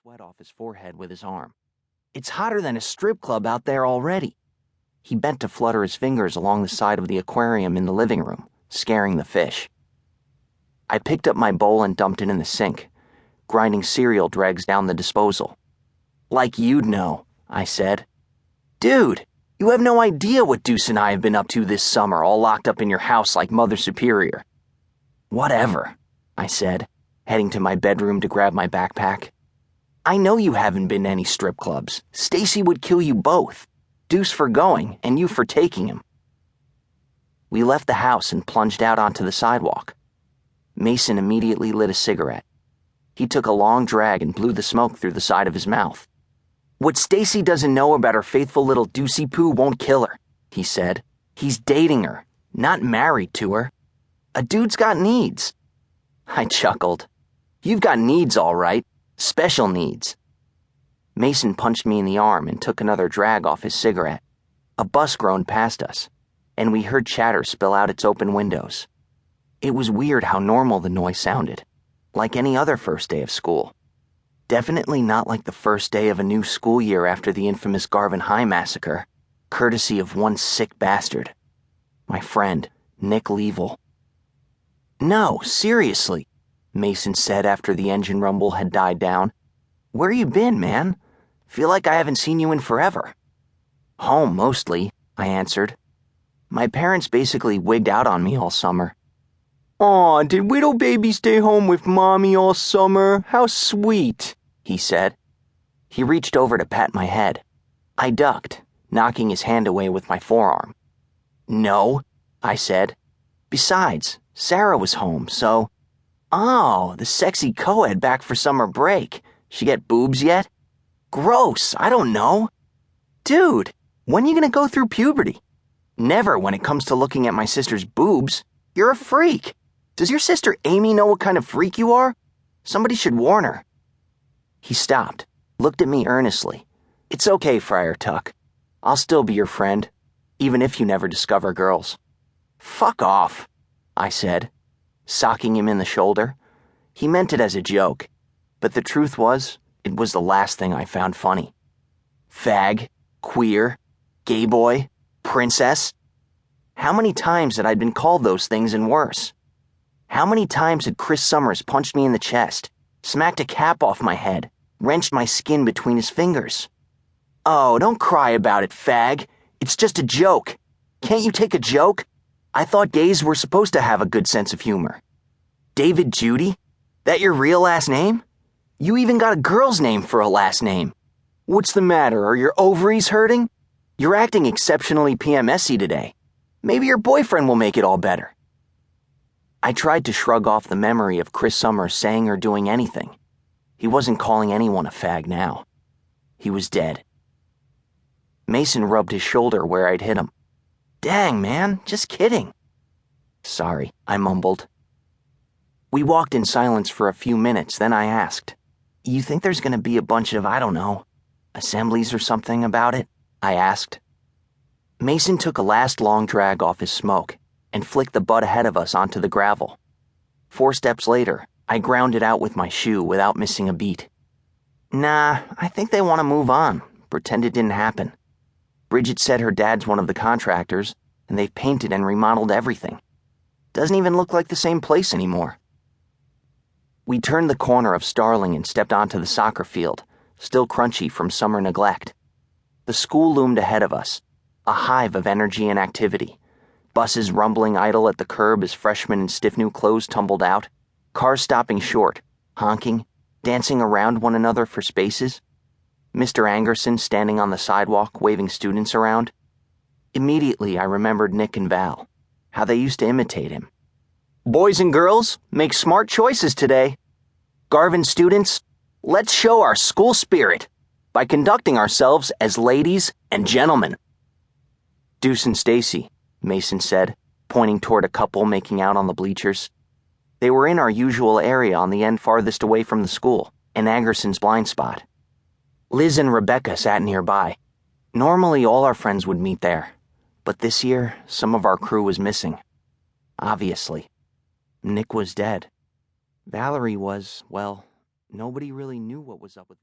sweat off his forehead with his arm. "It's hotter than a strip club out there already." He bent to flutter his fingers along the side of the aquarium in the living room, scaring the fish. I picked up my bowl and dumped it in the sink, grinding cereal dregs down the disposal. "Like you'd know," I said. "Dude, you have no idea what Deuce and I have been up to this summer, all locked up in your house like Mother Superior." "Whatever," I said, heading to my bedroom to grab my backpack. "I know you haven't been to any strip clubs. Stacy would kill you both. Deuce for going, and you for taking him." We left the house and plunged out onto the sidewalk. Mason immediately lit a cigarette. He took a long drag and blew the smoke through the side of his mouth. "What Stacy doesn't know about her faithful little Deucey Poo won't kill her," he said. "He's dating her, not married to her. A dude's got needs." I chuckled. "You've got needs, all right. Special needs." Mason punched me in the arm and took another drag off his cigarette. A bus groaned past us, and we heard chatter spill out its open windows. It was weird how normal the noise sounded, like any other first day of school. Definitely not like the first day of a new school year after the infamous Garvin High massacre, courtesy of one sick bastard. My friend, Nick Leavell. "No, seriously," Mason said after the engine rumble had died down. "Where you been, man? Feel like I haven't seen you in forever." "Home, mostly," I answered. "My parents basically wigged out on me all summer." "Aw, did Widow Baby stay home with Mommy all summer? How sweet," he said. He reached over to pat my head. I ducked, knocking his hand away with my forearm. "No," I said. "Besides, Sarah was home, so..." "Oh, the sexy co-ed back for summer break. She get boobs yet?" "Gross, I don't know." "Dude, when you gonna go through puberty?" "Never when it comes to looking at my sister's boobs. You're a freak. Does your sister Amy know what kind of freak you are? Somebody should warn her." He stopped, looked at me earnestly. "It's okay, Friar Tuck. I'll still be your friend, even if you never discover girls." "Fuck off," I said, socking him in the shoulder. He meant it as a joke, but the truth was, it was the last thing I found funny. Fag, queer, gay boy, princess. How many times had I been called those things and worse? How many times had Chris Summers punched me in the chest, smacked a cap off my head, wrenched my skin between his fingers? "Oh, don't cry about it, fag. It's just a joke. Can't you take a joke? I thought gays were supposed to have a good sense of humor." "David Judy? That your real last name? You even got a girl's name for a last name. What's the matter? Are your ovaries hurting? You're acting exceptionally PMS-y today. Maybe your boyfriend will make it all better." I tried to shrug off the memory of Chris Summers saying or doing anything. He wasn't calling anyone a fag now. He was dead. Mason rubbed his shoulder where I'd hit him. "Dang, man, just kidding." "Sorry," I mumbled. We walked in silence for a few minutes, then I asked, "You think there's going to be a bunch of, I don't know, assemblies or something about it?" I asked. Mason took a last long drag off his smoke and flicked the butt ahead of us onto the gravel. 4 steps later, I ground it out with my shoe without missing a beat. "Nah, I think they want to move on, pretend it didn't happen. Bridget said her dad's one of the contractors, and they've painted and remodeled everything. Doesn't even look like the same place anymore." We turned the corner of Starling and stepped onto the soccer field, still crunchy from summer neglect. The school loomed ahead of us, a hive of energy and activity. Buses rumbling idle at the curb as freshmen in stiff new clothes tumbled out, cars stopping short, honking, dancing around one another for spaces. Mr. Angerson standing on the sidewalk waving students around. Immediately I remembered Nick and Val, how they used to imitate him. "Boys and girls, make smart choices today. Garvin students, let's show our school spirit by conducting ourselves as ladies and gentlemen." "Deuce and Stacy," Mason said, pointing toward a couple making out on the bleachers. They were in our usual area on the end farthest away from the school, in Angerson's blind spot. Liz and Rebecca sat nearby. Normally all our friends would meet there, but this year some of our crew was missing. Obviously. Nick was dead. Valerie was, well, nobody really knew what was up with